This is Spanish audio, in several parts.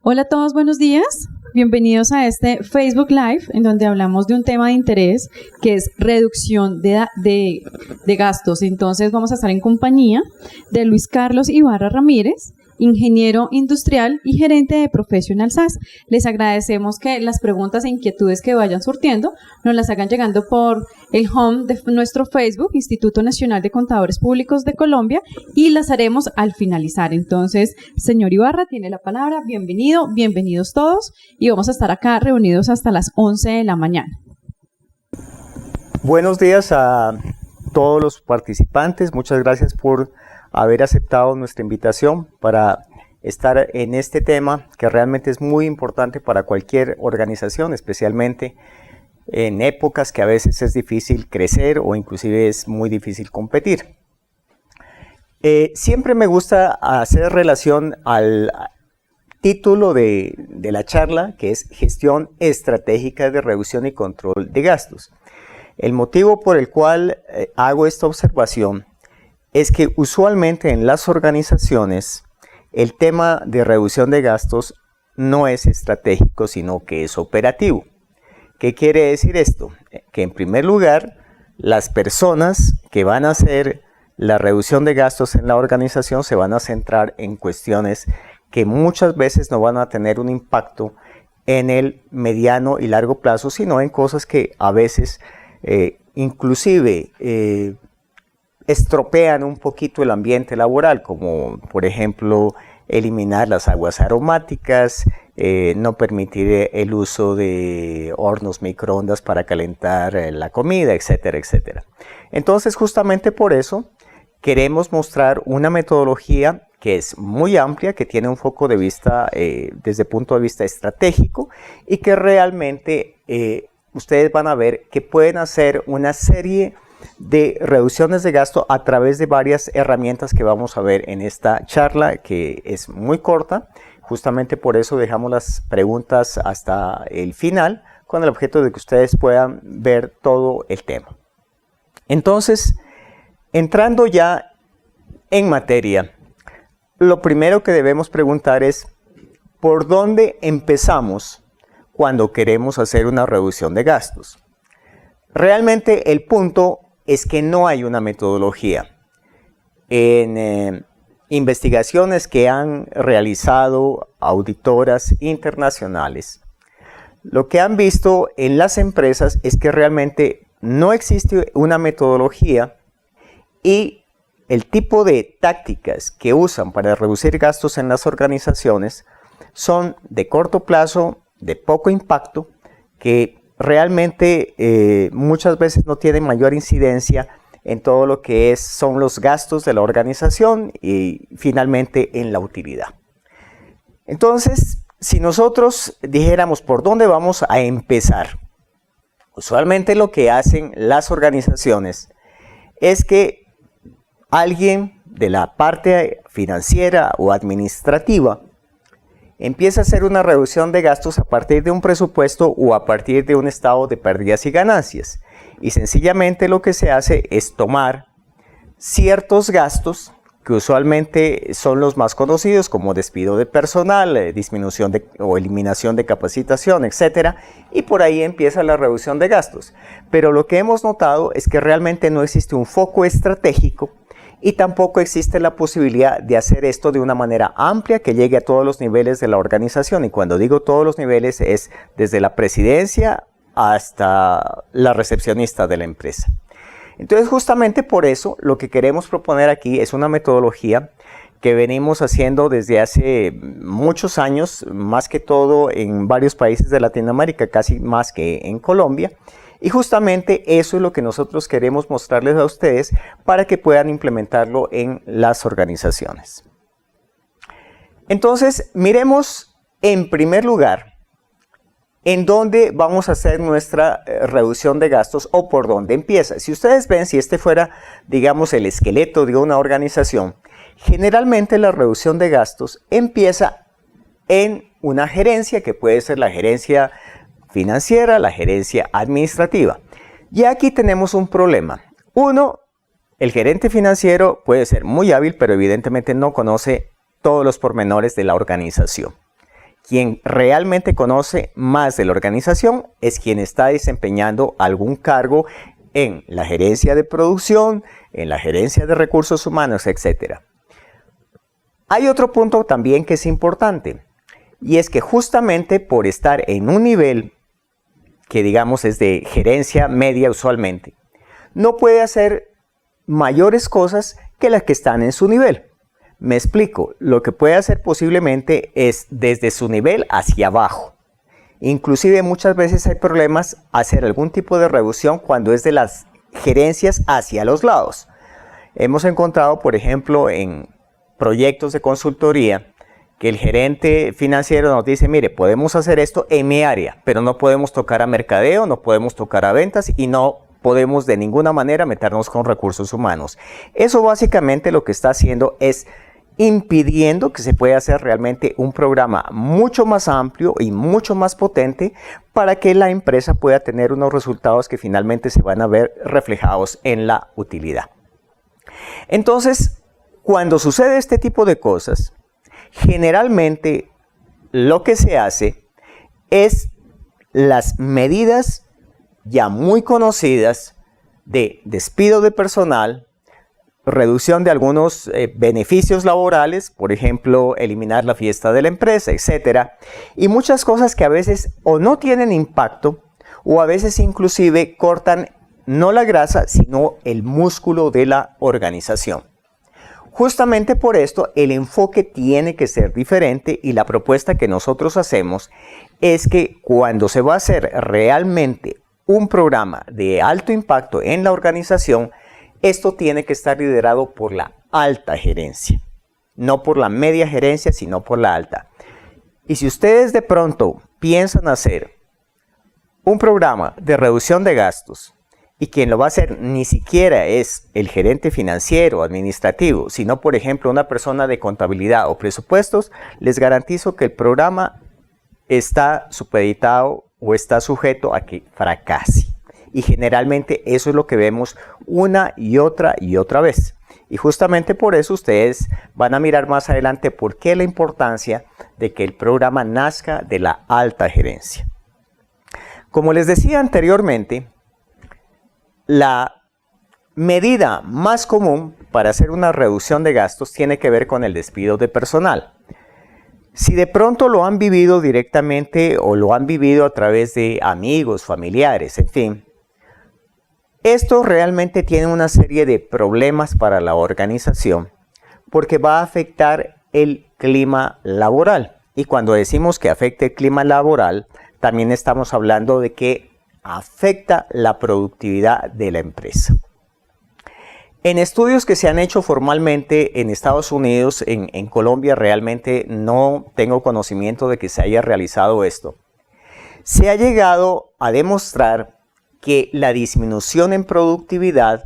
Hola a todos, buenos días. Bienvenidos a este Facebook Live en donde hablamos de un tema de interés que es reducción de gastos. Entonces vamos a estar en compañía de Luis Carlos Ibarra Ramírez, ingeniero industrial y gerente de Professional SaaS. Les agradecemos que las preguntas e inquietudes que vayan surtiendo nos las hagan llegando por el home de nuestro Facebook, Instituto Nacional de Contadores Públicos de Colombia, y las haremos al finalizar. Entonces, señor Ibarra, tiene la palabra. Bienvenido, bienvenidos todos, y vamos a estar acá reunidos hasta las 11 de la mañana. Buenos días a todos los participantes. Muchas gracias por haber aceptado nuestra invitación para estar en este tema que realmente es muy importante para cualquier organización, especialmente en épocas que a veces es difícil crecer o inclusive es muy difícil competir. Siempre me gusta hacer relación al título de la charla, que es Gestión Estratégica de Reducción y Control de Gastos. El motivo por el cual hago esta observación es que usualmente en las organizaciones el tema de reducción de gastos no es estratégico, sino que es operativo. ¿Qué quiere decir esto? Que en primer lugar, las personas que van a hacer la reducción de gastos en la organización se van a centrar en cuestiones que muchas veces no van a tener un impacto en el mediano y largo plazo, sino en cosas que a veces inclusive estropean un poquito el ambiente laboral, como por ejemplo eliminar las aguas aromáticas, no permitir el uso de hornos microondas para calentar la comida, etcétera, etcétera. Entonces, justamente por eso queremos mostrar una metodología que es muy amplia, que tiene un foco de vista desde el punto de vista estratégico y que realmente ustedes van a ver que pueden hacer una serie de reducciones de gasto a través de varias herramientas que vamos a ver en esta charla, que es muy corta. Justamente por eso dejamos las preguntas hasta el final, con el objeto de que ustedes puedan ver todo el tema. Entonces, entrando ya en materia, lo primero que debemos preguntar es ¿por dónde empezamos cuando queremos hacer una reducción de gastos? Realmente el punto es que no hay una metodología. En investigaciones que han realizado auditoras internacionales, lo que han visto en las empresas es que realmente no existe una metodología y el tipo de tácticas que usan para reducir gastos en las organizaciones son de corto plazo, de poco impacto, que realmente muchas veces no tienen mayor incidencia en todo lo que son los gastos de la organización y finalmente en la utilidad. Entonces, si nosotros dijéramos por dónde vamos a empezar, usualmente lo que hacen las organizaciones es que alguien de la parte financiera o administrativa empieza a hacer una reducción de gastos a partir de un presupuesto o a partir de un estado de pérdidas y ganancias. Y sencillamente lo que se hace es tomar ciertos gastos que usualmente son los más conocidos, como despido de personal, disminución o eliminación de capacitación, etc. Y por ahí empieza la reducción de gastos. Pero lo que hemos notado es que realmente no existe un foco estratégico y tampoco existe la posibilidad de hacer esto de una manera amplia que llegue a todos los niveles de la organización. Y cuando digo todos los niveles es desde la presidencia hasta la recepcionista de la empresa. Entonces, justamente por eso lo que queremos proponer aquí es una metodología que venimos haciendo desde hace muchos años, más que todo en varios países de Latinoamérica, casi más que en Colombia. Y justamente eso es lo que nosotros queremos mostrarles a ustedes para que puedan implementarlo en las organizaciones. Entonces, miremos en primer lugar en dónde vamos a hacer nuestra reducción de gastos o por dónde empieza. Si ustedes ven, si este fuera, digamos, el esqueleto de una organización, generalmente la reducción de gastos empieza en una gerencia que puede ser la gerencia financiera, la gerencia administrativa. Y aquí tenemos un problema. Uno, el gerente financiero puede ser muy hábil, pero evidentemente no conoce todos los pormenores de la organización. quien realmente conoce más de la organización es quien está desempeñando algún cargo en la gerencia de producción, en la gerencia de recursos humanos, etc. Hay otro punto también que es importante, y es que justamente por estar en un nivel que digamos es de gerencia media usualmente, no puede hacer mayores cosas que las que están en su nivel. Me explico, lo que puede hacer posiblemente es desde su nivel hacia abajo. Inclusive muchas veces hay problemas hacer algún tipo de reducción cuando es de las gerencias hacia los lados. Hemos encontrado, por ejemplo, en proyectos de consultoría, que el gerente financiero nos dice, mire, podemos hacer esto en mi área, pero no podemos tocar a mercadeo, no podemos tocar a ventas y no podemos de ninguna manera meternos con recursos humanos. Eso básicamente lo que está haciendo es impidiendo que se pueda hacer realmente un programa mucho más amplio y mucho más potente para que la empresa pueda tener unos resultados que finalmente se van a ver reflejados en la utilidad. Entonces, cuando sucede este tipo de cosas, generalmente lo que se hace es las medidas ya muy conocidas de despido de personal, reducción de algunos beneficios laborales, por ejemplo, eliminar la fiesta de la empresa, etc. Y muchas cosas que a veces o no tienen impacto o a veces inclusive cortan no la grasa, sino el músculo de la organización. Justamente por esto el enfoque tiene que ser diferente y la propuesta que nosotros hacemos es que cuando se va a hacer realmente un programa de alto impacto en la organización, esto tiene que estar liderado por la alta gerencia, no por la media gerencia, sino por la alta. Y si ustedes de pronto piensan hacer un programa de reducción de gastos y quien lo va a hacer ni siquiera es el gerente financiero o administrativo, sino por ejemplo una persona de contabilidad o presupuestos, les garantizo que el programa está supeditado o está sujeto a que fracase. Y generalmente eso es lo que vemos una y otra vez. Y justamente por eso ustedes van a mirar más adelante por qué la importancia de que el programa nazca de la alta gerencia. Como les decía anteriormente, la medida más común para hacer una reducción de gastos tiene que ver con el despido de personal. Si de pronto lo han vivido directamente o lo han vivido a través de amigos, familiares, en fin, esto realmente tiene una serie de problemas para la organización porque va a afectar el clima laboral. Y cuando decimos que afecta el clima laboral, también estamos hablando de que afecta la productividad de la empresa. En estudios que se han hecho formalmente en Estados Unidos, en Colombia realmente no tengo conocimiento de que se haya realizado esto. Se ha llegado a demostrar que la disminución en productividad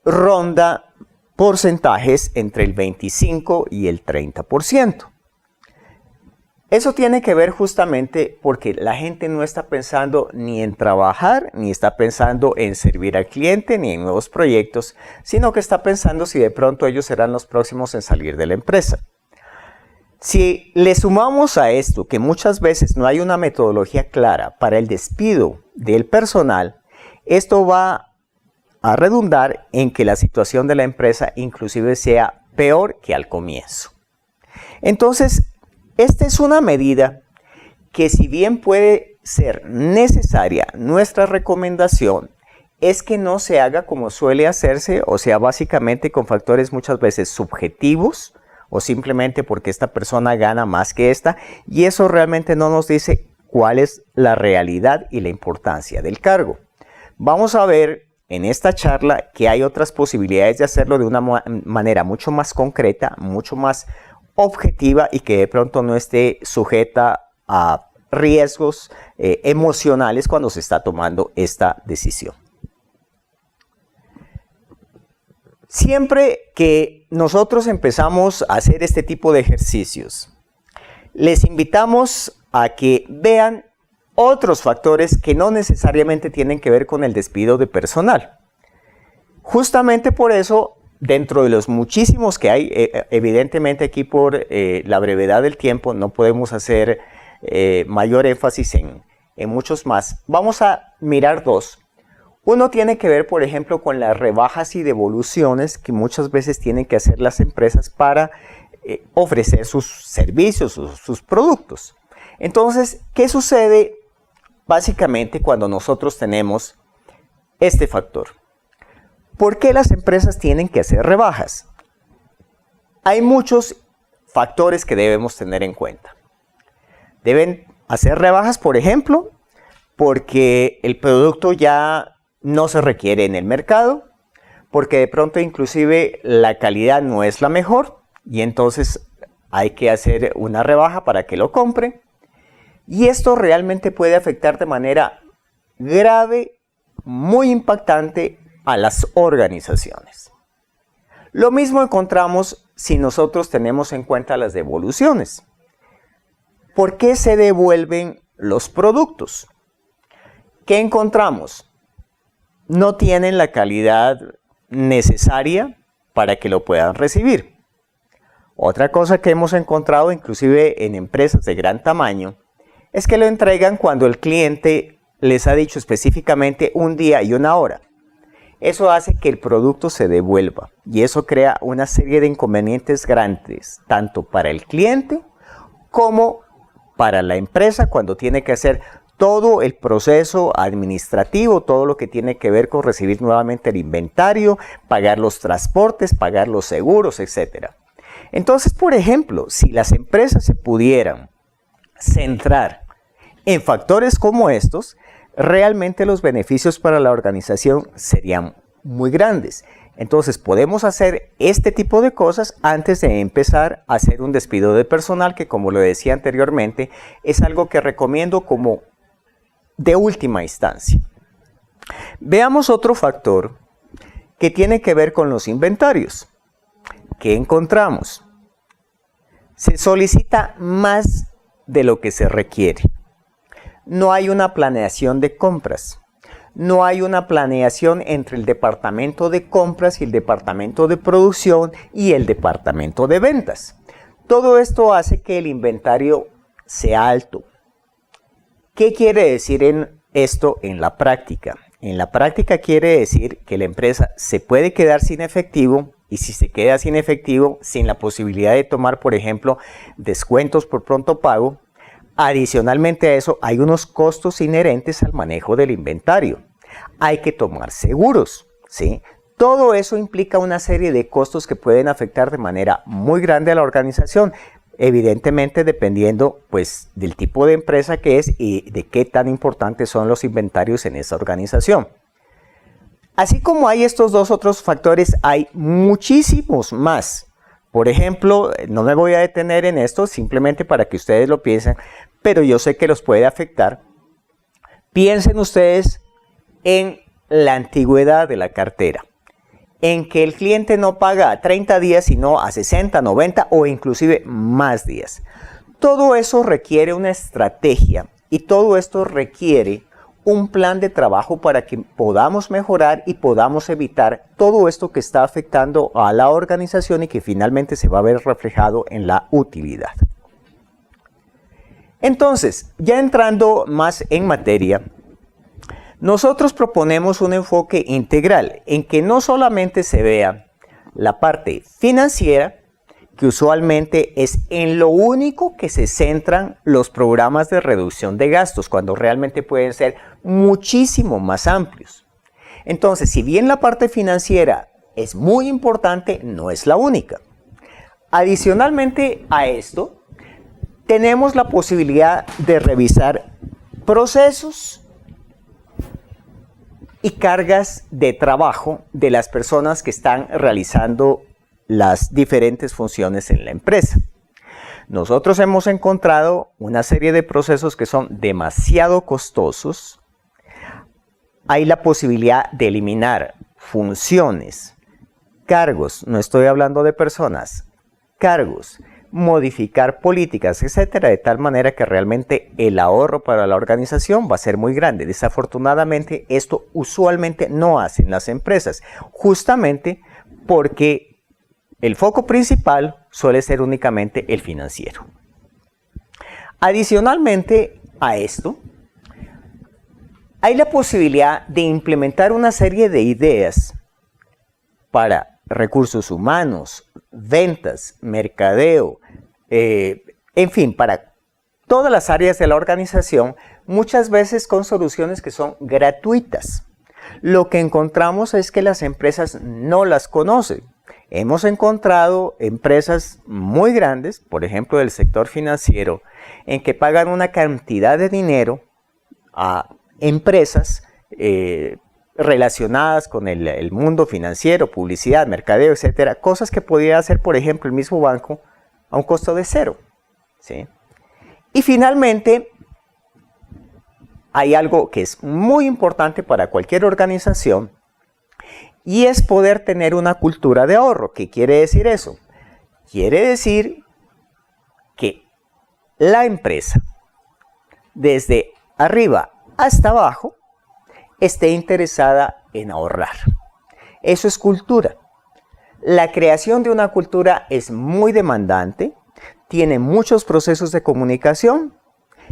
ronda porcentajes entre el 25 y el 30%. Eso tiene que ver justamente porque la gente no está pensando ni en trabajar, ni está pensando en servir al cliente, ni en nuevos proyectos, sino que está pensando si de pronto ellos serán los próximos en salir de la empresa. Si le sumamos a esto que muchas veces no hay una metodología clara para el despido del personal, esto va a redundar en que la situación de la empresa inclusive sea peor que al comienzo. Entonces, esta es una medida que si bien puede ser necesaria, nuestra recomendación es que no se haga como suele hacerse, o sea, básicamente con factores muchas veces subjetivos, o simplemente porque esta persona gana más que esta, y eso realmente no nos dice cuál es la realidad y la importancia del cargo. Vamos a ver en esta charla que hay otras posibilidades de hacerlo de una manera mucho más concreta, mucho más objetiva y que de pronto no esté sujeta a riesgos emocionales cuando se está tomando esta decisión. Siempre que nosotros empezamos a hacer este tipo de ejercicios, les invitamos a que vean otros factores que no necesariamente tienen que ver con el despido de personal. Justamente por eso dentro de los muchísimos que hay, evidentemente aquí por la brevedad del tiempo no podemos hacer mayor énfasis en muchos más. Vamos a mirar dos. Uno tiene que ver, por ejemplo, con las rebajas y devoluciones que muchas veces tienen que hacer las empresas para ofrecer sus servicios, sus productos. Entonces, ¿qué sucede básicamente cuando nosotros tenemos este factor? ¿Por qué las empresas tienen que hacer rebajas? Hay muchos factores que debemos tener en cuenta. Deben hacer rebajas, por ejemplo, porque el producto ya no se requiere en el mercado, porque de pronto inclusive la calidad no es la mejor y entonces hay que hacer una rebaja para que lo compre. Y esto realmente puede afectar de manera grave, muy impactante a las organizaciones. Lo mismo encontramos si nosotros tenemos en cuenta las devoluciones. ¿Por qué se devuelven los productos? ¿Qué encontramos? No tienen la calidad necesaria para que lo puedan recibir. Otra cosa que hemos encontrado inclusive en empresas de gran tamaño es que lo entregan cuando el cliente les ha dicho específicamente un día y una hora. Eso hace que el producto se devuelva y eso crea una serie de inconvenientes grandes, tanto para el cliente como para la empresa cuando tiene que hacer todo el proceso administrativo, todo lo que tiene que ver con recibir nuevamente el inventario, pagar los transportes, pagar los seguros, etc. Entonces, por ejemplo, si las empresas se pudieran centrar en factores como estos, realmente los beneficios para la organización serían muy grandes. Entonces podemos hacer este tipo de cosas antes de empezar a hacer un despido de personal, que como lo decía anteriormente, es algo que recomiendo como de última instancia. Veamos otro factor que tiene que ver con los inventarios. ¿Qué encontramos? Se solicita más de lo que se requiere. No hay una planeación de compras. No hay una planeación entre el departamento de compras y el departamento de producción y el departamento de ventas. Todo esto hace que el inventario sea alto. ¿Qué quiere decir esto en la práctica? En la práctica quiere decir que la empresa se puede quedar sin efectivo y si se queda sin efectivo, sin la posibilidad de tomar, por ejemplo, descuentos por pronto pago. Adicionalmente a eso, hay unos costos inherentes al manejo del inventario. Hay que tomar seguros, ¿sí? Todo eso implica una serie de costos que pueden afectar de manera muy grande a la organización, evidentemente dependiendo pues, del tipo de empresa que es y de qué tan importantes son los inventarios en esa organización. Así como hay estos dos otros factores, hay muchísimos más. Por ejemplo, no me voy a detener en esto simplemente para que ustedes lo piensen, pero yo sé que los puede afectar. Piensen ustedes en la antigüedad de la cartera, en que el cliente no paga a 30 días, sino a 60, 90 o inclusive más días. Todo eso requiere una estrategia y todo esto requiere un plan de trabajo para que podamos mejorar y podamos evitar todo esto que está afectando a la organización y que finalmente se va a ver reflejado en la utilidad. Entonces, ya entrando más en materia, nosotros proponemos un enfoque integral en que no solamente se vea la parte financiera, que usualmente es en lo único que se centran los programas de reducción de gastos, cuando realmente pueden ser muchísimo más amplios. Entonces, si bien la parte financiera es muy importante, no es la única. Adicionalmente a esto, tenemos la posibilidad de revisar procesos y cargas de trabajo de las personas que están realizando las diferentes funciones en la empresa. Nosotros hemos encontrado una serie de procesos que son demasiado costosos. Hay la posibilidad de eliminar funciones, cargos, no estoy hablando de personas, cargos, modificar políticas, etcétera, de tal manera que realmente el ahorro para la organización va a ser muy grande. Desafortunadamente, esto usualmente no hacen las empresas, justamente porque el foco principal suele ser únicamente el financiero. Adicionalmente a esto, hay la posibilidad de implementar una serie de ideas para recursos humanos, ventas, mercadeo, en fin, para todas las áreas de la organización, muchas veces con soluciones que son gratuitas. Lo que encontramos es que las empresas no las conocen. Hemos encontrado empresas muy grandes, por ejemplo del sector financiero, en que pagan una cantidad de dinero a empresas relacionadas con el mundo financiero, publicidad, mercadeo, etcétera, cosas que podría hacer, por ejemplo, el mismo banco a un costo de cero, ¿sí? Y finalmente, hay algo que es muy importante para cualquier organización y es poder tener una cultura de ahorro. ¿Qué quiere decir eso? Quiere decir que la empresa, desde arriba hasta abajo, esté interesada en ahorrar. Eso es cultura. La creación de una cultura es muy demandante, tiene muchos procesos de comunicación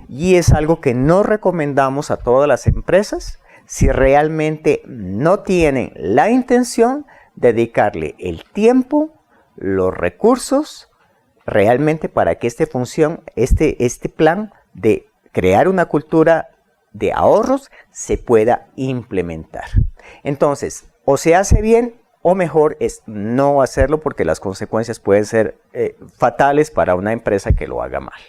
y es algo que no recomendamos a todas las empresas si realmente no tienen la intención de dedicarle el tiempo, los recursos, realmente para que este plan de crear una cultura de ahorros se pueda implementar. Entonces, o se hace bien o mejor es no hacerlo porque las consecuencias pueden ser fatales para una empresa que lo haga mal.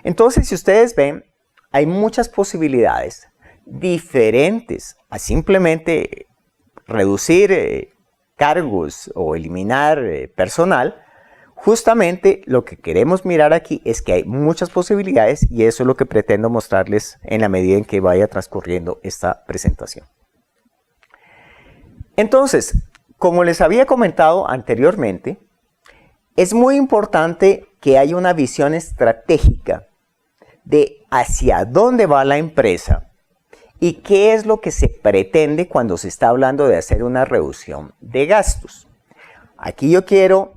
Entonces, si ustedes ven, hay muchas posibilidades diferentes a simplemente reducir cargos o eliminar personal. Justamente lo que queremos mirar aquí es que hay muchas posibilidades y eso es lo que pretendo mostrarles en la medida en que vaya transcurriendo esta presentación. Entonces, como les había comentado anteriormente, es muy importante que haya una visión estratégica de hacia dónde va la empresa y qué es lo que se pretende cuando se está hablando de hacer una reducción de gastos. Aquí yo quiero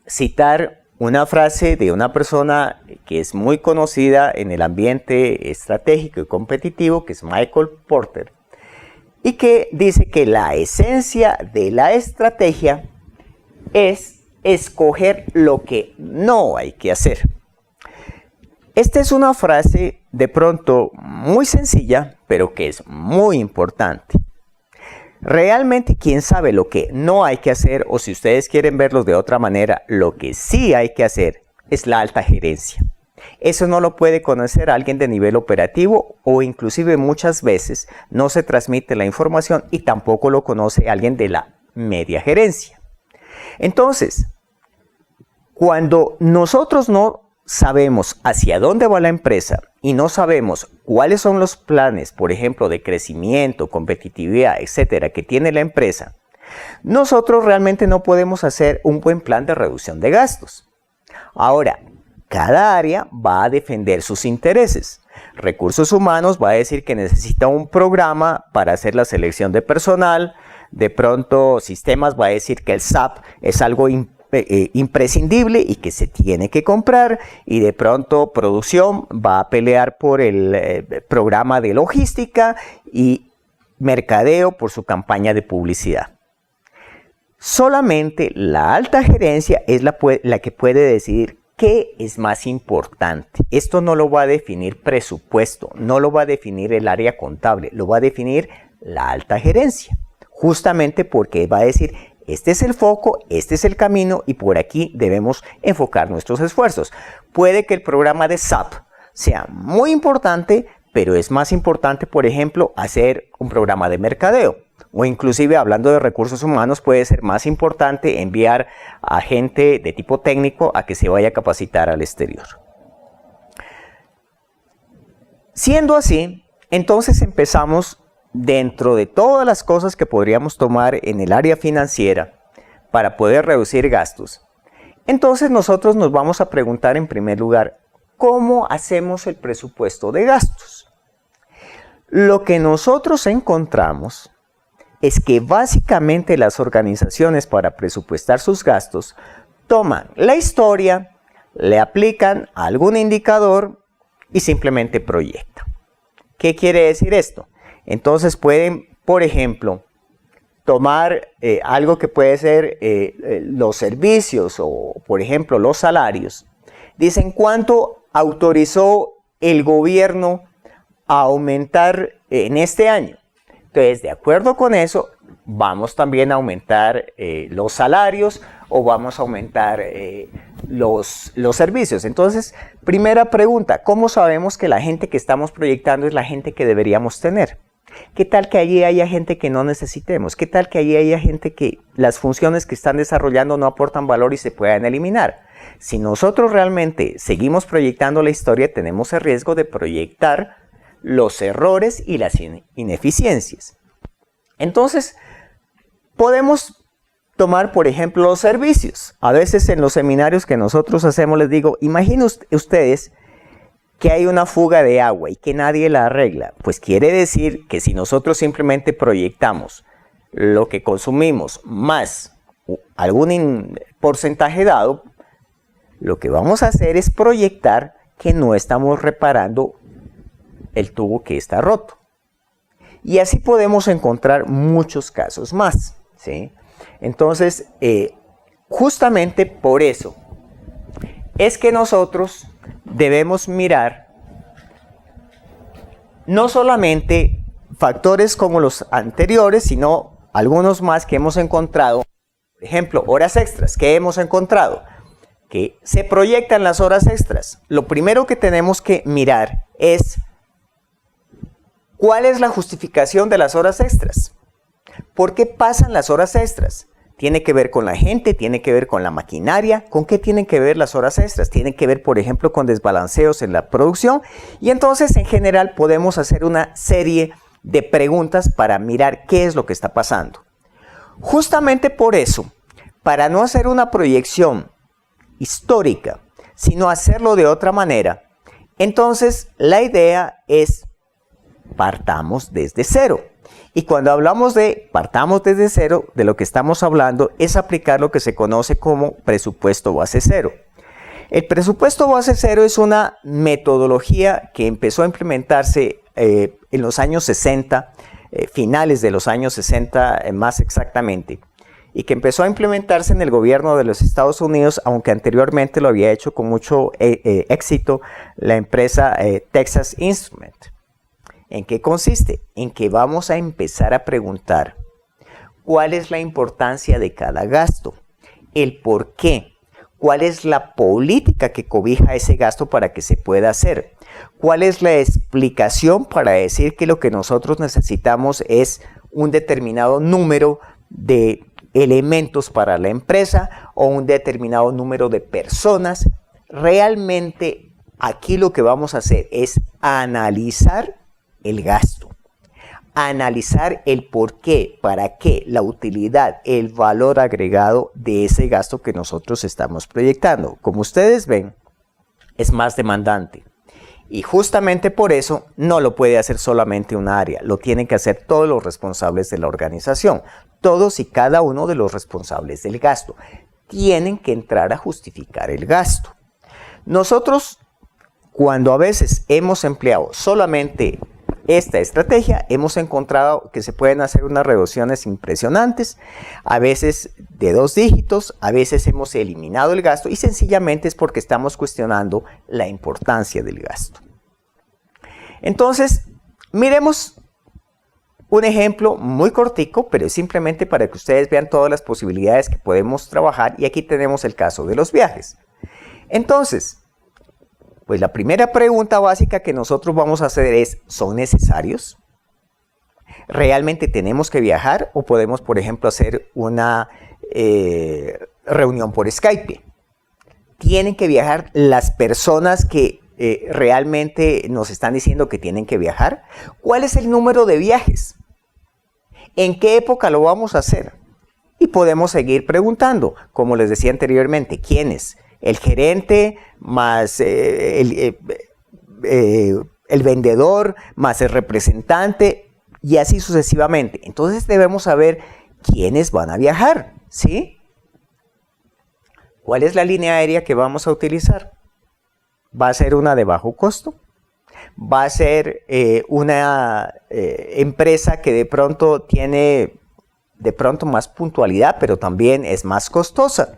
citar una frase de una persona que es muy conocida en el ambiente estratégico y competitivo, que es Michael Porter, y que dice que la esencia de la estrategia es escoger lo que no hay que hacer. Esta es una frase de pronto muy sencilla, pero que es muy importante. Realmente quien sabe lo que no hay que hacer, o si ustedes quieren verlo de otra manera, lo que sí hay que hacer es la alta gerencia. Eso no lo puede conocer alguien de nivel operativo o inclusive muchas veces no se transmite la información y tampoco lo conoce alguien de la media gerencia. Entonces, cuando nosotros no sabemos hacia dónde va la empresa y no sabemos cuáles son los planes, por ejemplo, de crecimiento, competitividad, etcétera, que tiene la empresa, nosotros realmente no podemos hacer un buen plan de reducción de gastos. Ahora, cada área va a defender sus intereses. Recursos humanos va a decir que necesita un programa para hacer la selección de personal. De pronto, sistemas va a decir que el SAP es algo imprescindible y que se tiene que comprar, y de pronto producción va a pelear por el programa de logística y mercadeo por su campaña de publicidad. Solamente la alta gerencia es la que puede decidir qué es más importante. Esto no lo va a definir presupuesto, no lo va a definir el área contable, lo va a definir la alta gerencia, justamente porque va a decir: este es el foco, este es el camino y por aquí debemos enfocar nuestros esfuerzos. Puede que el programa de SAP sea muy importante, pero es más importante, por ejemplo, hacer un programa de mercadeo. O inclusive, hablando de recursos humanos, puede ser más importante enviar a gente de tipo técnico a que se vaya a capacitar al exterior. Siendo así, entonces empezamos, dentro de todas las cosas que podríamos tomar en el área financiera para poder reducir gastos, entonces nosotros nos vamos a preguntar en primer lugar, ¿cómo hacemos el presupuesto de gastos? Lo que nosotros encontramos es que básicamente las organizaciones para presupuestar sus gastos toman la historia, le aplican algún indicador y simplemente proyectan. ¿Qué quiere decir esto? Entonces pueden, por ejemplo, tomar algo que puede ser los servicios o, por ejemplo, los salarios. Dicen cuánto autorizó el gobierno a aumentar en este año. Entonces, de acuerdo con eso, vamos también a aumentar los salarios o vamos a aumentar los servicios. Entonces, primera pregunta, ¿cómo sabemos que la gente que estamos proyectando es la gente que deberíamos tener? ¿Qué tal que allí haya gente que no necesitemos? ¿Qué tal que allí haya gente que las funciones que están desarrollando no aportan valor y se puedan eliminar? Si nosotros realmente seguimos proyectando la historia, tenemos el riesgo de proyectar los errores y las ineficiencias. Entonces, podemos tomar, por ejemplo, los servicios. A veces en los seminarios que nosotros hacemos les digo, imaginen ustedes que hay una fuga de agua y que nadie la arregla. Pues quiere decir que si nosotros simplemente proyectamos lo que consumimos más algún porcentaje dado, lo que vamos a hacer es proyectar que no estamos reparando el tubo que está roto. Y así podemos encontrar muchos casos más, ¿sí? Entonces, justamente por eso es que nosotros debemos mirar no solamente factores como los anteriores, sino algunos más que hemos encontrado. Por ejemplo, horas extras. ¿Qué hemos encontrado? Que se proyectan las horas extras. Lo primero que tenemos que mirar es ¿cuál es la justificación de las horas extras? ¿Por qué pasan las horas extras? Tiene que ver con la gente, tiene que ver con la maquinaria. ¿Con qué tienen que ver las horas extras? Tienen que ver, por ejemplo, con desbalanceos en la producción. Y entonces, en general, podemos hacer una serie de preguntas para mirar qué es lo que está pasando. Justamente por eso, para no hacer una proyección histórica, sino hacerlo de otra manera, entonces la idea es partamos desde cero. Y cuando hablamos de partamos desde cero, de lo que estamos hablando es aplicar lo que se conoce como presupuesto base cero. El presupuesto base cero es una metodología que empezó a implementarse en los años 60, finales de los años 60 más exactamente, y que empezó a implementarse en el gobierno de los Estados Unidos, aunque anteriormente lo había hecho con mucho éxito la empresa Texas Instruments. ¿En qué consiste? En que vamos a empezar a preguntar cuál es la importancia de cada gasto, el por qué, cuál es la política que cobija ese gasto para que se pueda hacer, cuál es la explicación para decir que lo que nosotros necesitamos es un determinado número de elementos para la empresa o un determinado número de personas. Realmente aquí lo que vamos a hacer es analizar el gasto, analizar el por qué, para qué, la utilidad, el valor agregado de ese gasto que nosotros estamos proyectando. Como ustedes ven, es más demandante y justamente por eso no lo puede hacer solamente una área, lo tienen que hacer todos los responsables de la organización, todos y cada uno de los responsables del gasto. Tienen que entrar a justificar el gasto. Nosotros, cuando a veces hemos empleado solamente esta estrategia, hemos encontrado que se pueden hacer unas reducciones impresionantes, a veces de 2 dígitos, a veces hemos eliminado el gasto y sencillamente es porque estamos cuestionando la importancia del gasto. Entonces, miremos un ejemplo muy cortico, pero simplemente para que ustedes vean todas las posibilidades que podemos trabajar, y aquí tenemos el caso de los viajes. Entonces, pues la primera pregunta básica que nosotros vamos a hacer es, ¿son necesarios? ¿Realmente tenemos que viajar o podemos, por ejemplo, hacer una reunión por Skype? ¿Tienen que viajar las personas que realmente nos están diciendo que tienen que viajar? ¿Cuál es el número de viajes? ¿En qué época lo vamos a hacer? Y podemos seguir preguntando, como les decía anteriormente, ¿quiénes? El gerente más el vendedor más el representante. y así sucesivamente. Entonces debemos saber quiénes van a viajar, ¿sí? ¿Cuál es la línea aérea que vamos a utilizar? ¿Va a ser una de bajo costo? ¿Va a ser una empresa que de pronto tiene más puntualidad, pero también es más costosa?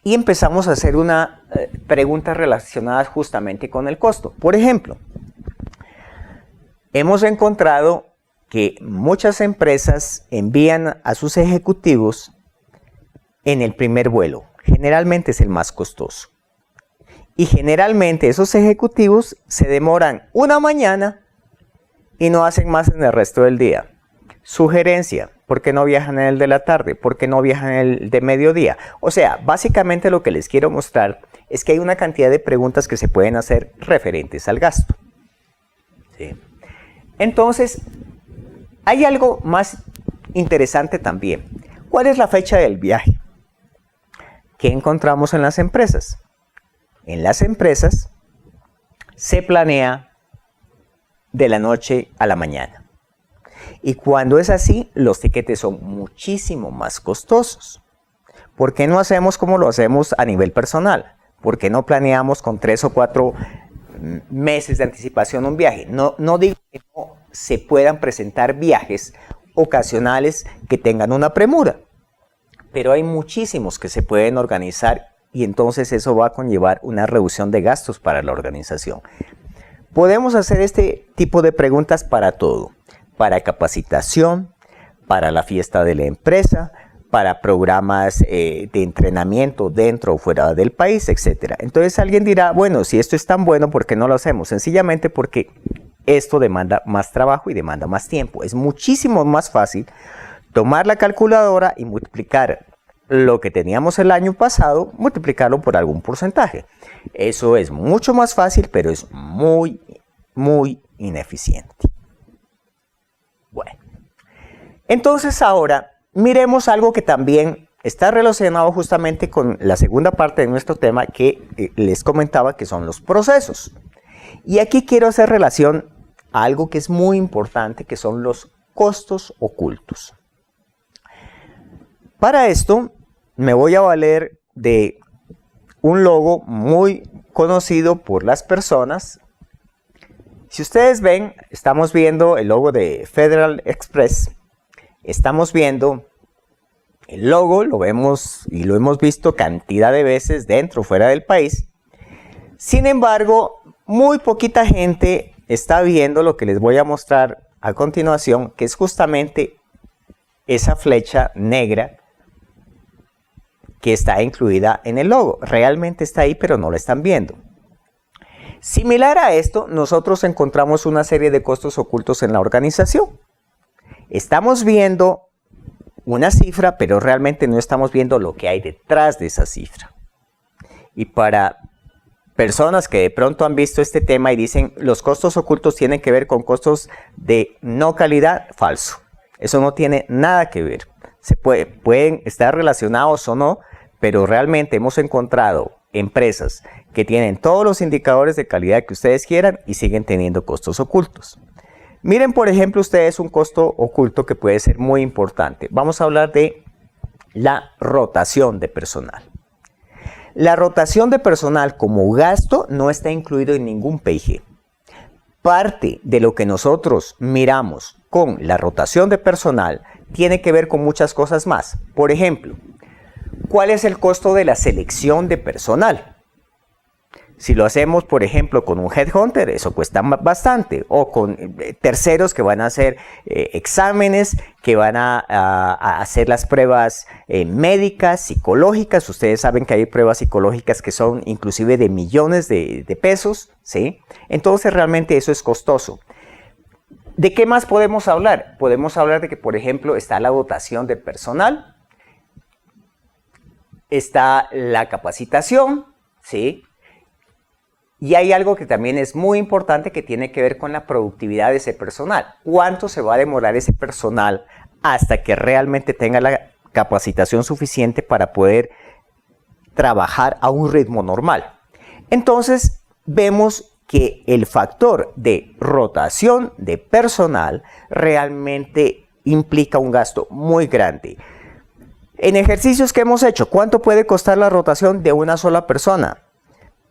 Y empezamos a hacer una preguntas relacionadas justamente con el costo. Por ejemplo, hemos encontrado que muchas empresas envían a sus ejecutivos en el primer vuelo. Generalmente es el más costoso. Y generalmente esos ejecutivos se demoran una mañana y no hacen más en el resto del día. Sugerencia, ¿por qué no viajan en el de la tarde? ¿Por qué no viajan en el de mediodía? O sea, básicamente lo que les quiero mostrar es que hay una cantidad de preguntas que se pueden hacer referentes al gasto. ¿Sí? Entonces, hay algo más interesante también. ¿Cuál es la fecha del viaje? ¿Qué encontramos en las empresas? En las empresas se planea de la noche a la mañana. Y cuando es así, los tiquetes son muchísimo más costosos. ¿Por qué no hacemos como lo hacemos a nivel personal? ¿Por qué no planeamos con 3 o 4 meses de anticipación un viaje? No digo que no se puedan presentar viajes ocasionales que tengan una premura, pero hay muchísimos que se pueden organizar y entonces eso va a conllevar una reducción de gastos para la organización. Podemos hacer este tipo de preguntas para todo, para capacitación, para la fiesta de la empresa, para programas de entrenamiento dentro o fuera del país, etc. Entonces alguien dirá, bueno, si esto es tan bueno, ¿por qué no lo hacemos? Sencillamente porque esto demanda más trabajo y demanda más tiempo. Es muchísimo más fácil tomar la calculadora y multiplicar lo que teníamos el año pasado, multiplicarlo por algún porcentaje. Eso es mucho más fácil, pero es muy, muy ineficiente. Bueno, entonces ahora miremos algo que también está relacionado justamente con la segunda parte de nuestro tema que les comentaba, que son los procesos. Y aquí quiero hacer relación a algo que es muy importante, que son los costos ocultos. Para esto me voy a valer de un logo muy conocido por las personas. Si ustedes ven, estamos viendo el logo de Federal Express. Estamos viendo el logo, lo vemos y lo hemos visto cantidad de veces dentro o fuera del país. Sin embargo, muy poquita gente está viendo lo que les voy a mostrar a continuación, que es justamente esa flecha negra que está incluida en el logo. Realmente está ahí, pero no la están viendo. Similar a esto, nosotros encontramos una serie de costos ocultos en la organización. Estamos viendo una cifra, pero realmente no estamos viendo lo que hay detrás de esa cifra. Y para personas que de pronto han visto este tema y dicen los costos ocultos tienen que ver con costos de no calidad, falso. Eso no tiene nada que ver. Pueden estar relacionados o no, pero realmente hemos encontrado empresas que tienen todos los indicadores de calidad que ustedes quieran y siguen teniendo costos ocultos. Miren, por ejemplo, ustedes un costo oculto que puede ser muy importante. Vamos a hablar de la rotación de personal. La rotación de personal como gasto no está incluido en ningún PIG. Parte de lo que nosotros miramos con la rotación de personal tiene que ver con muchas cosas más. Por ejemplo, ¿cuál es el costo de la selección de personal? Si lo hacemos, por ejemplo, con un headhunter, eso cuesta bastante. O con terceros que van a hacer exámenes, que van a hacer las pruebas médicas, psicológicas. Ustedes saben que hay pruebas psicológicas que son inclusive de millones de pesos, ¿sí? Entonces realmente eso es costoso. ¿De qué más podemos hablar? Podemos hablar de que, por ejemplo, está la dotación de personal, está la capacitación, ¿sí? Y hay algo que también es muy importante que tiene que ver con la productividad de ese personal. ¿Cuánto se va a demorar ese personal hasta que realmente tenga la capacitación suficiente para poder trabajar a un ritmo normal? Entonces, vemos que el factor de rotación de personal realmente implica un gasto muy grande. En ejercicios que hemos hecho, ¿cuánto puede costar la rotación de una sola persona?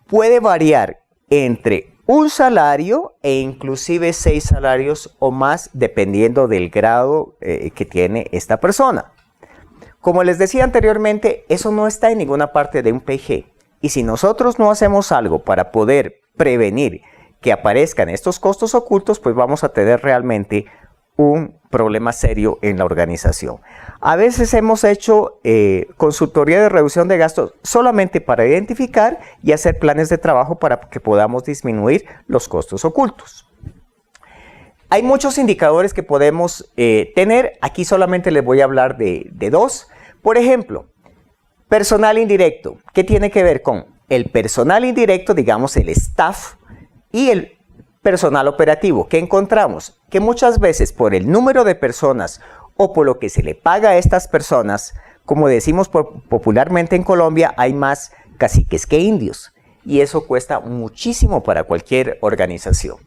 Puede variar entre un salario e inclusive 6 salarios o más, dependiendo del grado que tiene esta persona. Como les decía anteriormente, eso no está en ninguna parte de un PG. Y si nosotros no hacemos algo para poder prevenir que aparezcan estos costos ocultos, pues vamos a tener realmente un problema serio en la organización. A veces hemos hecho consultoría de reducción de gastos solamente para identificar y hacer planes de trabajo para que podamos disminuir los costos ocultos. Hay muchos indicadores que podemos tener. Aquí solamente les voy a hablar de dos. Por ejemplo, personal indirecto. ¿Qué tiene que ver con el personal indirecto, digamos el staff, y el personal operativo? ¿Qué encontramos? Que muchas veces por el número de personas o por lo que se le paga a estas personas, como decimos popularmente en Colombia, hay más caciques que indios. Y eso cuesta muchísimo para cualquier organización.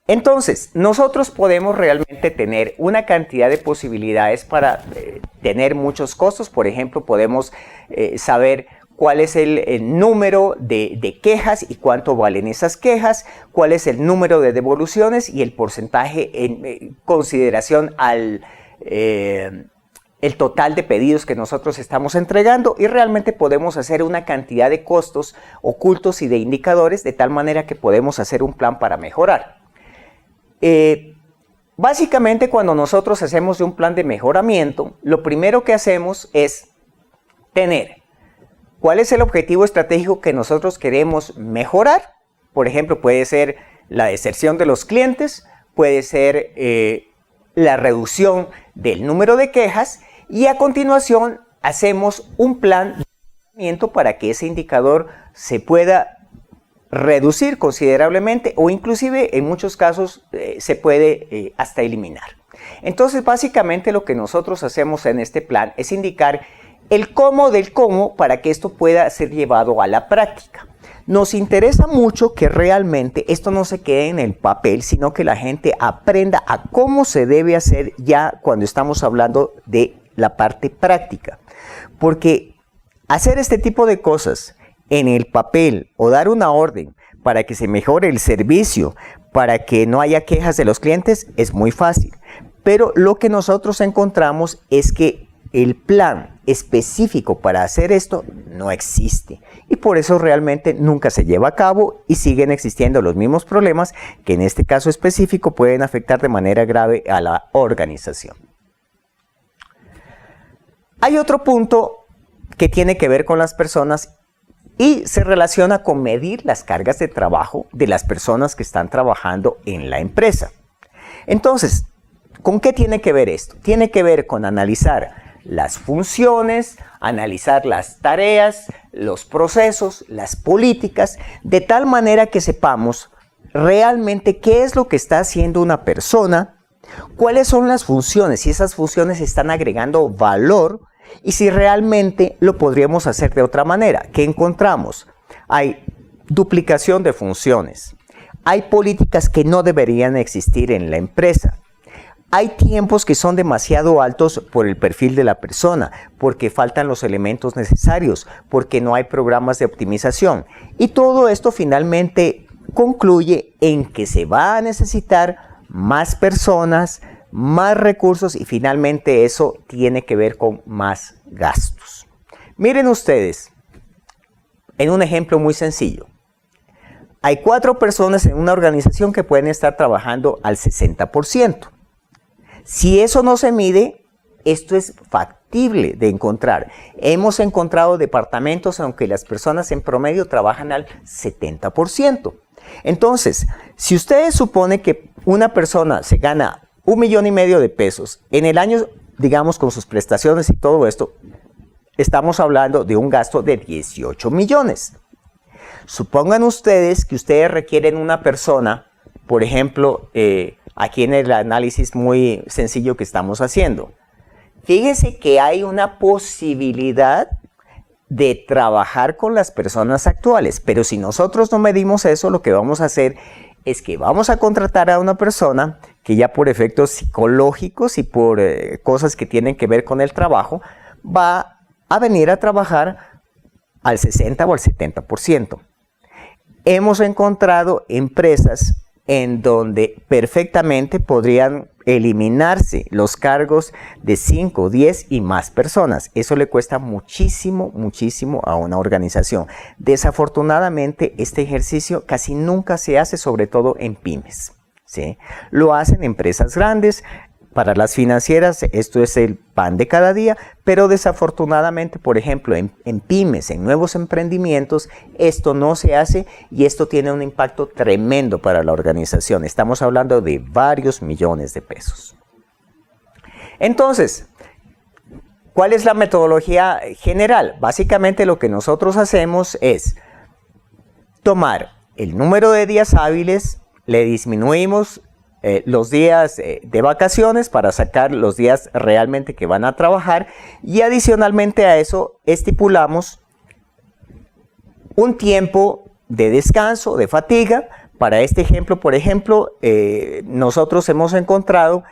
Entonces, nosotros podemos realmente tener una cantidad de posibilidades para tener muchos costos. Por ejemplo, podemos saber cuál es el número de quejas y cuánto valen esas quejas, cuál es el número de devoluciones y el porcentaje en consideración al el total de pedidos que nosotros estamos entregando, y realmente podemos hacer una cantidad de costos ocultos y de indicadores de tal manera que podemos hacer un plan para mejorar. Básicamente, cuando nosotros hacemos un plan de mejoramiento, lo primero que hacemos es tener cuál es el objetivo estratégico que nosotros queremos mejorar. Por ejemplo, puede ser la deserción de los clientes, puede ser la reducción del número de quejas, y a continuación hacemos un plan de mejoramiento para que ese indicador se pueda reducir considerablemente, o inclusive en muchos casos se puede hasta eliminar. Entonces, básicamente lo que nosotros hacemos en este plan es indicar el cómo del cómo para que esto pueda ser llevado a la práctica. Nos interesa mucho que realmente esto no se quede en el papel, sino que la gente aprenda a cómo se debe hacer ya cuando estamos hablando de la parte práctica. Porque hacer este tipo de cosas en el papel o dar una orden para que se mejore el servicio, para que no haya quejas de los clientes, es muy fácil. Pero lo que nosotros encontramos es que el plan específico para hacer esto no existe, y por eso realmente nunca se lleva a cabo y siguen existiendo los mismos problemas que en este caso específico pueden afectar de manera grave a la organización. Hay otro punto que tiene que ver con las personas y se relaciona con medir las cargas de trabajo de las personas que están trabajando en la empresa. Entonces, ¿con qué tiene que ver esto? Tiene que ver con analizar las funciones, analizar las tareas, los procesos, las políticas, de tal manera que sepamos realmente qué es lo que está haciendo una persona, cuáles son las funciones, si esas funciones están agregando valor y si realmente lo podríamos hacer de otra manera. ¿Qué encontramos? Hay duplicación de funciones, hay políticas que no deberían existir en la empresa. Hay tiempos que son demasiado altos por el perfil de la persona, porque faltan los elementos necesarios, porque no hay programas de optimización. Y todo esto finalmente concluye en que se va a necesitar más personas, más recursos, y finalmente eso tiene que ver con más gastos. Miren ustedes, en un ejemplo muy sencillo. Hay 4 personas en una organización que pueden estar trabajando al 60%. Si eso no se mide, esto es factible de encontrar. Hemos encontrado departamentos en que las personas en promedio trabajan al 70%. Entonces, si ustedes suponen que una persona se gana 1,5 millones de pesos en el año, digamos con sus prestaciones y todo esto, estamos hablando de un gasto de 18 millones. Supongan ustedes que ustedes requieren una persona, por ejemplo, aquí en el análisis muy sencillo que estamos haciendo. Fíjense que hay una posibilidad de trabajar con las personas actuales. Pero si nosotros no medimos eso, lo que vamos a hacer es que vamos a contratar a una persona que ya por efectos psicológicos y por cosas que tienen que ver con el trabajo, va a venir a trabajar al 60 o al 70%. Hemos encontrado empresas en donde perfectamente podrían eliminarse los cargos de 5, 10 y más personas. Eso le cuesta muchísimo, muchísimo a una organización. Desafortunadamente, este ejercicio casi nunca se hace, sobre todo en pymes, ¿sí? Lo hacen empresas grandes. Para las financieras esto es el pan de cada día, pero desafortunadamente, por ejemplo, en pymes, en nuevos emprendimientos, esto no se hace y esto tiene un impacto tremendo para la organización. Estamos hablando de varios millones de pesos. Entonces, ¿cuál es la metodología general? Básicamente lo que nosotros hacemos es tomar el número de días hábiles, le disminuimos los días de vacaciones para sacar los días realmente que van a trabajar y adicionalmente a eso estipulamos un tiempo de descanso, de fatiga. Para este ejemplo, por ejemplo, nosotros hemos encontrado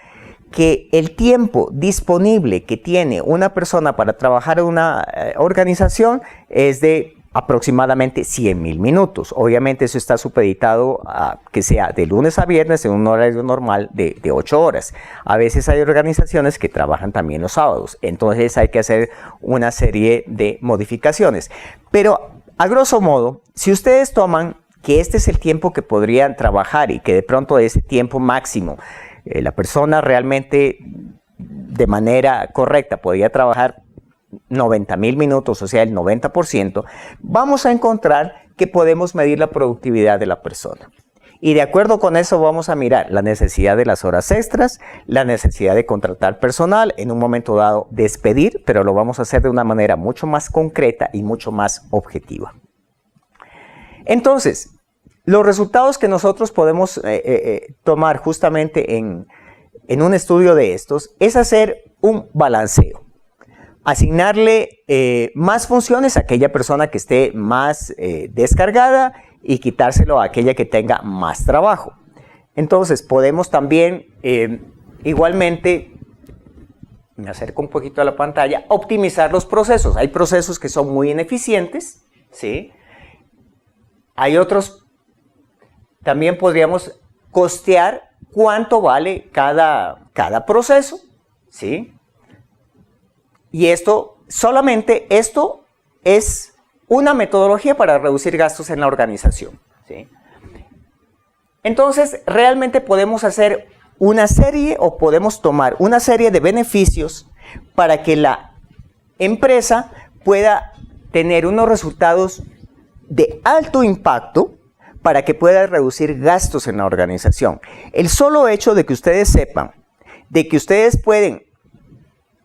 que el tiempo disponible que tiene una persona para trabajar en una organización es de aproximadamente 100.000 minutos. Obviamente eso está supeditado a que sea de lunes a viernes en un horario normal de 8 horas. A veces hay organizaciones que trabajan también los sábados, entonces hay que hacer una serie de modificaciones. Pero a grosso modo, si ustedes toman que este es el tiempo que podrían trabajar y que de pronto ese tiempo máximo la persona realmente de manera correcta podría trabajar 90.000 minutos, o sea, el 90%, vamos a encontrar que podemos medir la productividad de la persona. Y de acuerdo con eso vamos a mirar la necesidad de las horas extras, la necesidad de contratar personal, en un momento dado despedir, pero lo vamos a hacer de una manera mucho más concreta y mucho más objetiva. Entonces, los resultados que nosotros podemos tomar justamente en un estudio de estos es hacer un balanceo. Asignarle más funciones a aquella persona que esté más descargada y quitárselo a aquella que tenga más trabajo. Entonces podemos también igualmente, me acerco un poquito a la pantalla, optimizar los procesos. Hay procesos que son muy ineficientes, ¿sí? Hay otros, también podríamos costear cuánto vale cada proceso, ¿sí? Y solamente esto es una metodología para reducir gastos en la organización, ¿sí? Entonces, realmente podemos hacer una serie o podemos tomar una serie de beneficios para que la empresa pueda tener unos resultados de alto impacto para que pueda reducir gastos en la organización. El solo hecho de que ustedes sepan de que ustedes pueden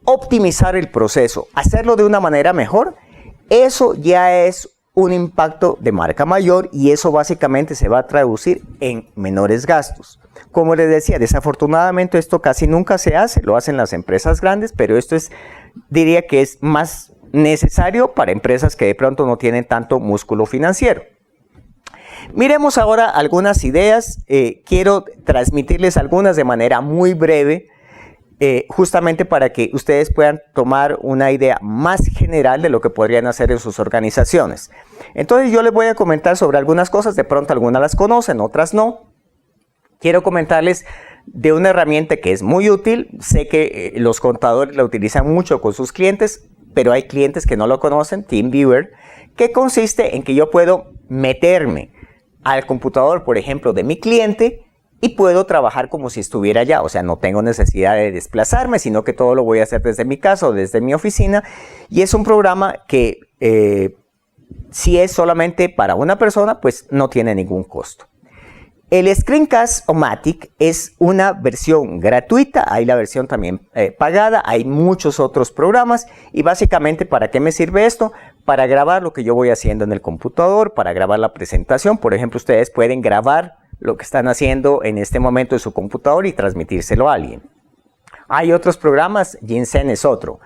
optimizar el proceso, hacerlo de una manera mejor, eso ya es un impacto de marca mayor y eso básicamente se va a traducir en menores gastos. Como les decía, desafortunadamente esto casi nunca se hace, lo hacen las empresas grandes, pero esto diría que es más necesario para empresas que de pronto no tienen tanto músculo financiero. Miremos ahora algunas ideas, quiero transmitirles algunas de manera muy breve, justamente para que ustedes puedan tomar una idea más general de lo que podrían hacer en sus organizaciones. Entonces yo les voy a comentar sobre algunas cosas, de pronto algunas las conocen, otras no. Quiero comentarles de una herramienta que es muy útil, sé que los contadores la utilizan mucho con sus clientes, pero hay clientes que no lo conocen, TeamViewer, que consiste en que yo puedo meterme al computador, por ejemplo, de mi cliente, y puedo trabajar como si estuviera allá, o sea, no tengo necesidad de desplazarme, sino que todo lo voy a hacer desde mi casa o desde mi oficina. Y es un programa que si es solamente para una persona, pues no tiene ningún costo. El Screencast-O-Matic es una versión gratuita, hay la versión también pagada, hay muchos otros programas y básicamente ¿para qué me sirve esto? Para grabar lo que yo voy haciendo en el computador, para grabar la presentación. Por ejemplo, ustedes pueden grabar lo que están haciendo en este momento en su computador y transmitírselo a alguien. Hay otros programas, Ginseng es otro.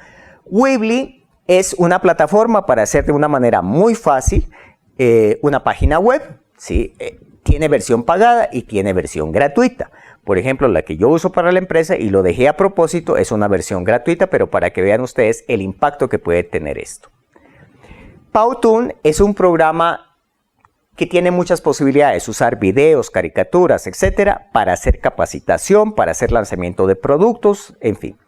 Weebly es una plataforma para hacer de una manera muy fácil una página web, ¿sí? Tiene versión pagada y tiene versión gratuita. Por ejemplo, la que yo uso para la empresa, y lo dejé a propósito, es una versión gratuita, pero para que vean ustedes el impacto que puede tener esto. Powtoon es un programa que tiene muchas posibilidades, usar videos, caricaturas, etcétera, para hacer capacitación, para hacer lanzamiento de productos, en fin.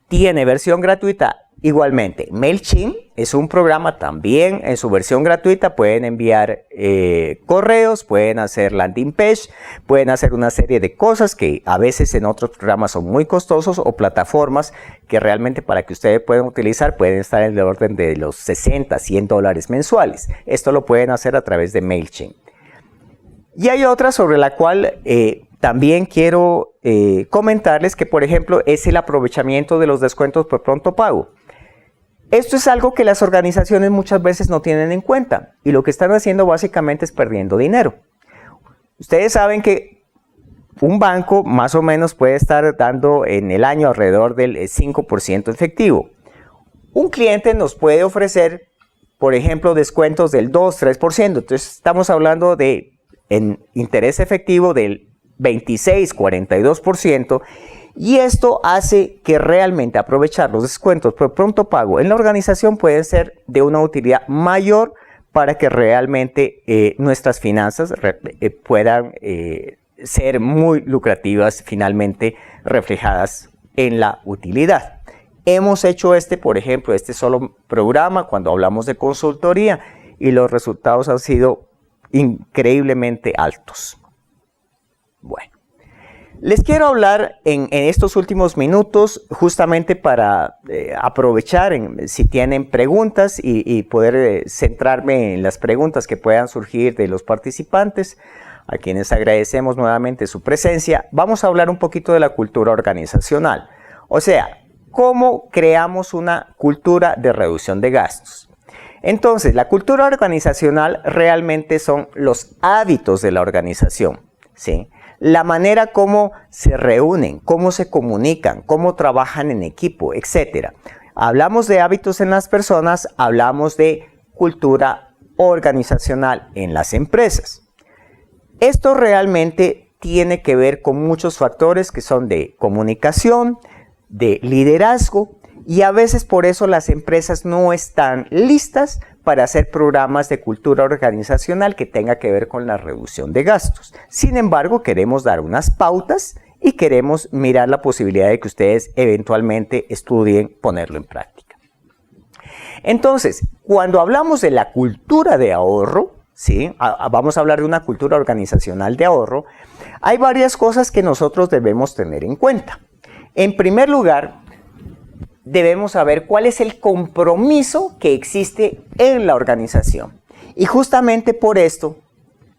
Tiene versión gratuita igualmente. MailChimp es un programa también en su versión gratuita. Pueden enviar correos, pueden hacer landing page, pueden hacer una serie de cosas que a veces en otros programas son muy costosos, o plataformas que realmente para que ustedes puedan utilizar pueden estar en el orden de los 60, 100 dólares mensuales. Esto lo pueden hacer a través de MailChimp. Y hay otra sobre la cual también quiero comentarles que, por ejemplo, es el aprovechamiento de los descuentos por pronto pago. Esto es algo que las organizaciones muchas veces no tienen en cuenta, y lo que están haciendo básicamente es perdiendo dinero. Ustedes saben que un banco más o menos puede estar dando en el año alrededor del 5% efectivo. Un cliente nos puede ofrecer, por ejemplo, descuentos del 2-3%. Entonces estamos hablando de en interés efectivo del 26-42%, y esto hace que realmente aprovechar los descuentos por pronto pago en la organización puede ser de una utilidad mayor para que realmente nuestras finanzas puedan ser muy lucrativas, finalmente reflejadas en la utilidad. Hemos hecho por ejemplo, este solo programa cuando hablamos de consultoría, y los resultados han sido increíblemente altos. Bueno, les quiero hablar en estos últimos minutos justamente para aprovechar si tienen preguntas y poder centrarme en las preguntas que puedan surgir de los participantes, a quienes agradecemos nuevamente su presencia. Vamos a hablar un poquito de la cultura organizacional, o sea, cómo creamos una cultura de reducción de gastos. Entonces, la cultura organizacional realmente son los hábitos de la organización, ¿sí? La manera como se reúnen, cómo se comunican, cómo trabajan en equipo, etc. Hablamos de hábitos en las personas, hablamos de cultura organizacional en las empresas. Esto realmente tiene que ver con muchos factores que son de comunicación, de liderazgo, y a veces por eso las empresas no están listas para hacer programas de cultura organizacional que tenga que ver con la reducción de gastos. Sin embargo, queremos dar unas pautas y queremos mirar la posibilidad de que ustedes eventualmente estudien ponerlo en práctica. Entonces, cuando hablamos de la cultura de ahorro, ¿sí? Vamos a hablar de una cultura organizacional de ahorro, hay varias cosas que nosotros debemos tener en cuenta. En primer lugar, debemos saber cuál es el compromiso que existe en la organización. Y justamente por esto,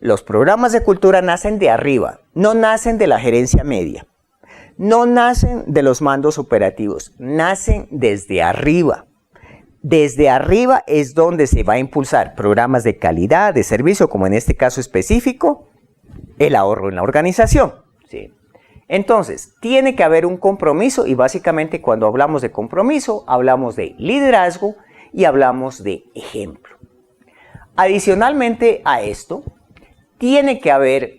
los programas de cultura nacen de arriba, no nacen de la gerencia media, no nacen de los mandos operativos, nacen desde arriba. Desde arriba es donde se va a impulsar programas de calidad, de servicio, como en este caso específico, el ahorro en la organización, ¿sí? Entonces, tiene que haber un compromiso, y básicamente cuando hablamos de compromiso, hablamos de liderazgo y hablamos de ejemplo. Adicionalmente a esto, tiene que haber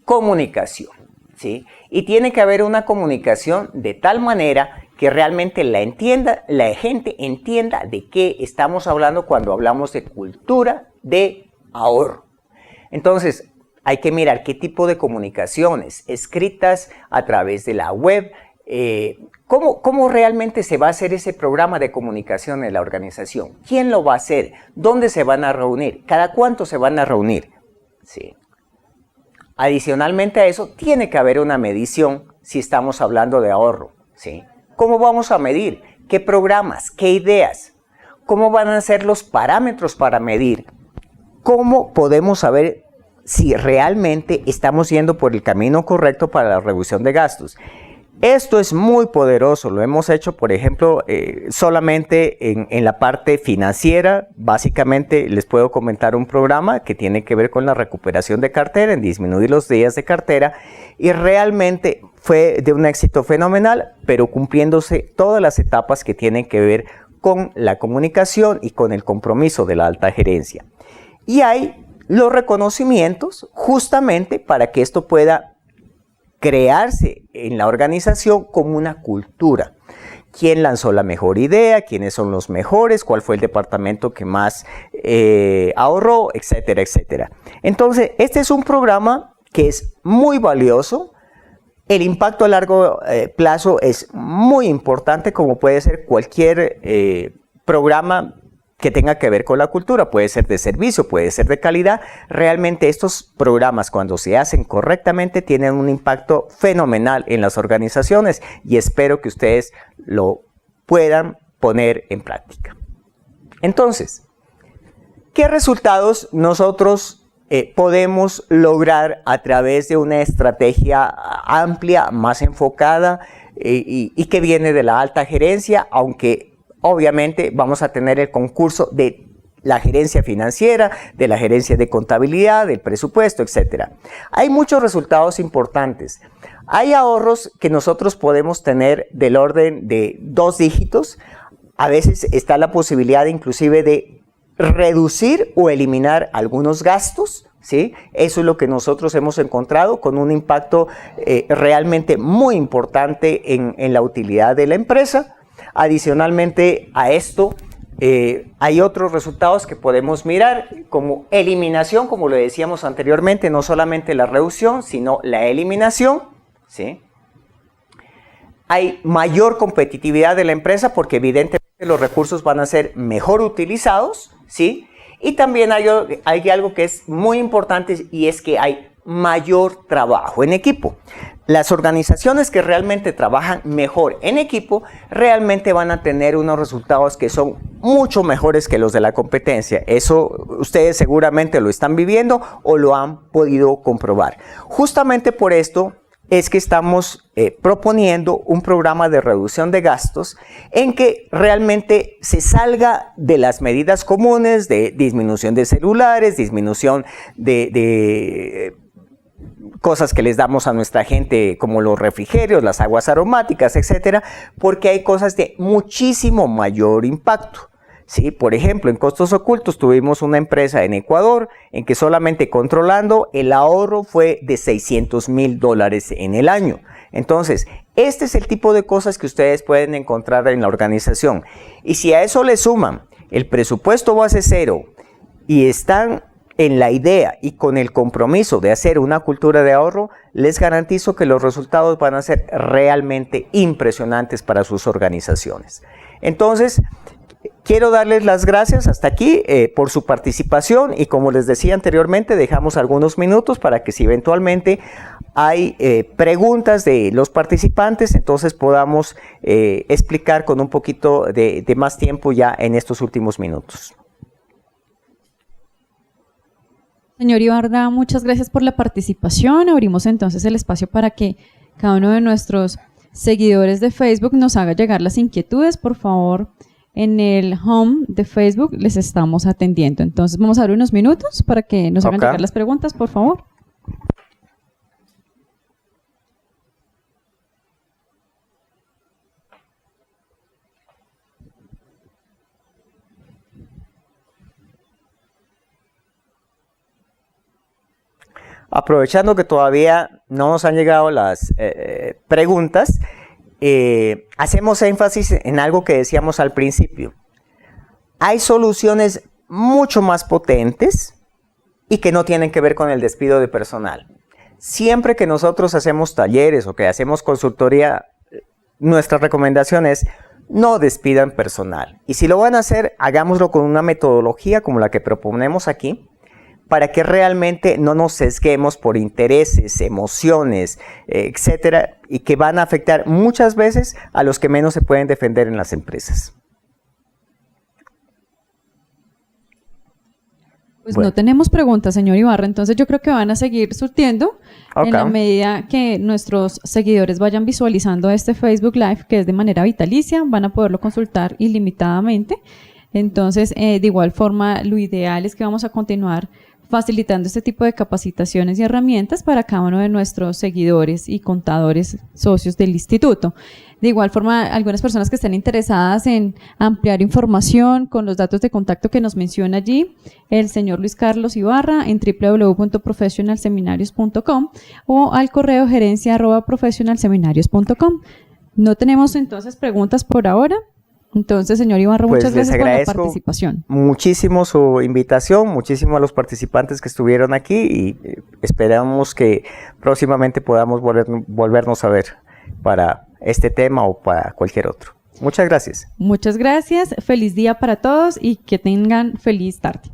comunicación, ¿sí? Y tiene que haber una comunicación de tal manera que realmente la gente entienda de qué estamos hablando cuando hablamos de cultura de ahorro. Entonces, hay que mirar qué tipo de comunicaciones escritas a través de la web, cómo realmente se va a hacer ese programa de comunicación en la organización, quién lo va a hacer, dónde se van a reunir, cada cuánto se van a reunir. Sí. Adicionalmente a eso, tiene que haber una medición si estamos hablando de ahorro, ¿sí? ¿Cómo vamos a medir? ¿Qué programas? ¿Qué ideas? ¿Cómo van a ser los parámetros para medir? ¿Cómo podemos saber si realmente estamos yendo por el camino correcto para la reducción de gastos? Esto es muy poderoso, lo hemos hecho, por ejemplo, solamente en la parte financiera. Básicamente les puedo comentar un programa que tiene que ver con la recuperación de cartera, en disminuir los días de cartera, y realmente fue de un éxito fenomenal, pero cumpliéndose todas las etapas que tienen que ver con la comunicación y con el compromiso de la alta gerencia. Y hay los reconocimientos justamente para que esto pueda crearse en la organización como una cultura. ¿Quién lanzó la mejor idea? ¿Quiénes son los mejores? ¿Cuál fue el departamento que más ahorró? Etcétera, etcétera. Entonces, este es un programa que es muy valioso. El impacto a largo plazo es muy importante, como puede ser cualquier programa que tenga que ver con la cultura. Puede ser de servicio, puede ser de calidad. Realmente estos programas, cuando se hacen correctamente, tienen un impacto fenomenal en las organizaciones, y espero que ustedes lo puedan poner en práctica. Entonces, ¿qué resultados nosotros podemos lograr a través de una estrategia amplia, más enfocada y que viene de la alta gerencia? Aunque obviamente vamos a tener el concurso de la gerencia financiera, de la gerencia de contabilidad, del presupuesto, etc. Hay muchos resultados importantes. Hay ahorros que nosotros podemos tener del orden de 2 dígitos. A veces está la posibilidad inclusive de reducir o eliminar algunos gastos, ¿sí? Eso es lo que nosotros hemos encontrado con un impacto realmente muy importante en la utilidad de la empresa. Adicionalmente a esto, hay otros resultados que podemos mirar, como eliminación, como lo decíamos anteriormente, no solamente la reducción, sino la eliminación, ¿sí? Hay mayor competitividad de la empresa porque evidentemente los recursos van a ser mejor utilizados, ¿sí? Y también hay algo que es muy importante, y es que hay mayor trabajo en equipo. Las organizaciones que realmente trabajan mejor en equipo realmente van a tener unos resultados que son mucho mejores que los de la competencia. Eso ustedes seguramente lo están viviendo o lo han podido comprobar. Justamente por esto es que estamos proponiendo un programa de reducción de gastos en que realmente se salga de las medidas comunes de disminución de celulares, disminución de cosas que les damos a nuestra gente, como los refrigerios, las aguas aromáticas, etcétera, porque hay cosas de muchísimo mayor impacto. Sí, por ejemplo, en costos ocultos tuvimos una empresa en Ecuador en que solamente controlando el ahorro fue de $600,000 en el año. Entonces, este es el tipo de cosas que ustedes pueden encontrar en la organización. Y si a eso le suman el presupuesto base cero y están en la idea y con el compromiso de hacer una cultura de ahorro, les garantizo que los resultados van a ser realmente impresionantes para sus organizaciones. Entonces, quiero darles las gracias hasta aquí por su participación, y como les decía anteriormente, dejamos algunos minutos para que si eventualmente hay preguntas de los participantes, entonces podamos explicar con un poquito de más tiempo ya en estos últimos minutos. Señor Ibarra, muchas gracias por la participación. Abrimos entonces el espacio para que cada uno de nuestros seguidores de Facebook nos haga llegar las inquietudes. Por favor, en el home de Facebook les estamos atendiendo. Entonces vamos a dar unos minutos para que nos hagan llegar las preguntas, por favor. Aprovechando que todavía no nos han llegado las preguntas, hacemos énfasis en algo que decíamos al principio. Hay soluciones mucho más potentes y que no tienen que ver con el despido de personal. Siempre que nosotros hacemos talleres o que hacemos consultoría, nuestra recomendación es no despidan personal. Y si lo van a hacer, hagámoslo con una metodología como la que proponemos aquí, para que realmente no nos sesguemos por intereses, emociones, etcétera, y que van a afectar muchas veces a los que menos se pueden defender en las empresas. Pues Bueno. no tenemos preguntas, señor Ibarra, entonces yo creo que van a seguir surtiendo Ok. en la medida que nuestros seguidores vayan visualizando este Facebook Live, que es de manera vitalicia, van a poderlo consultar ilimitadamente. Entonces, de igual forma, lo ideal es que vamos a continuar facilitando este tipo de capacitaciones y herramientas para cada uno de nuestros seguidores y contadores socios del instituto. De igual forma, algunas personas que estén interesadas en ampliar información con los datos de contacto que nos menciona allí el señor Luis Carlos Ibarra en www.professionalseminarios.com o al correo gerencia@professionalseminarios.com. No tenemos entonces preguntas por ahora. Entonces, señor Ibarra, Pues muchas les gracias por la agradezco participación. muchísimo su invitación, muchísimo a los participantes que estuvieron aquí y esperamos que próximamente podamos volvernos a ver para este tema o para cualquier otro. Muchas gracias. Muchas gracias, feliz día para todos y que tengan feliz tarde.